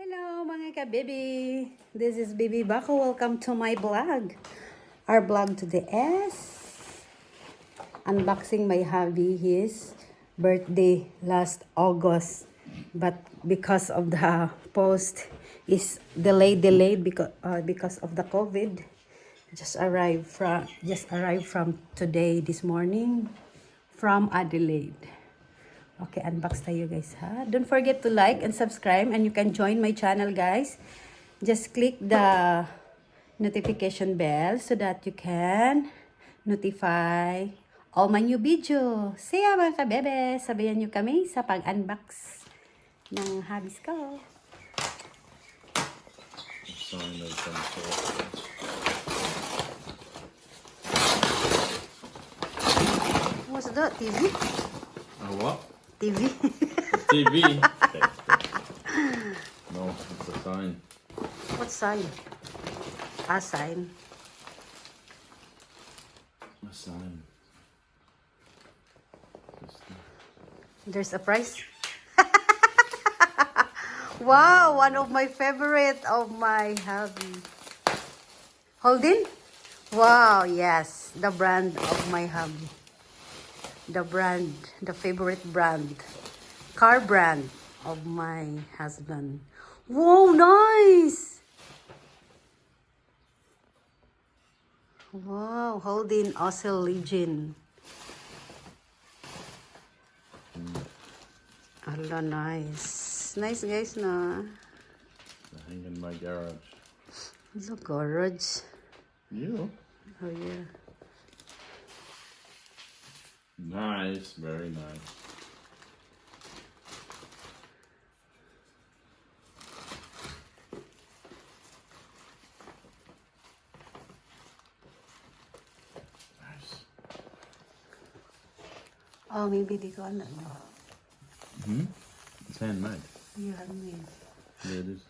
Hello mga ka-baby! This is Baby Bako. Welcome to my vlog. Our vlog today is unboxing my hubby. His birthday last August. But because of the post is delayed because of the COVID. Just arrived from today this morning from Adelaide. Okay, unbox tayo guys ha. Don't forget to like and subscribe and you can join my channel guys. Just click the notification bell so that you can notify all my new video. Siya mga kabebe, sabayan nyo kami sa pag-unbox ng hobbies ko. What's that? TV? What? TV. TV. No, it's a sign. What sign? A sign. A sign. There's a price. Wow, one of my favorite of my hubby. Holding? Wow, yes, the brand of my hubby. The brand, the favorite brand, car brand of my husband. Wow, nice! Wow, holding Ocel Legion. Allah, nice. Nice guys na. I hang in my garage. It's a garage. You? Oh yeah. Nice, very nice. Nice. Oh, maybe they got it. It's handmade. You have made. Yeah, it is.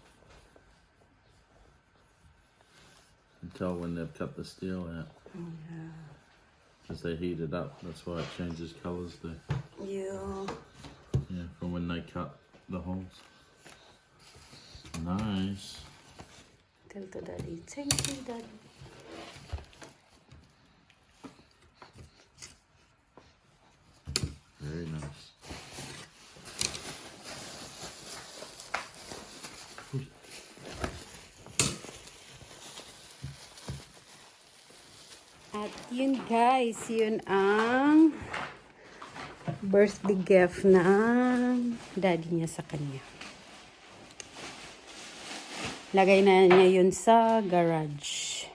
You can tell when they've cut the steel out. Yeah. Because they heat it up. That's why it changes colours there. Yeah. Yeah, from when they cut the holes. Nice. Tell to daddy. Thank you, daddy. Very nice. At yun guys, yun ang birthday gift ng daddy niya sa kanya. Lagay na niya yun sa garage.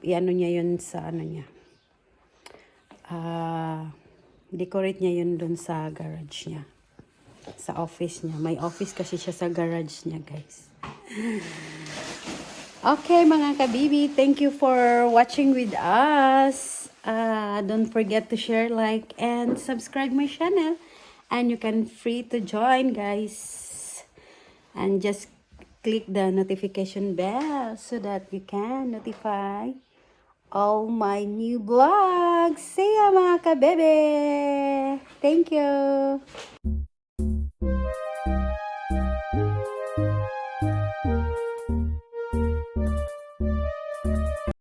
Iano niya yun sa ano niya. Decorate niya yun dun sa garage niya. Sa office niya. May office kasi siya sa garage niya guys. Okay mga kabibi, thank you for watching with us. Don't forget to share, like, and subscribe my channel. And you can free to join guys. And just click the notification bell so that you can notify all my new vlogs. See ya mga kabebe! Thank you!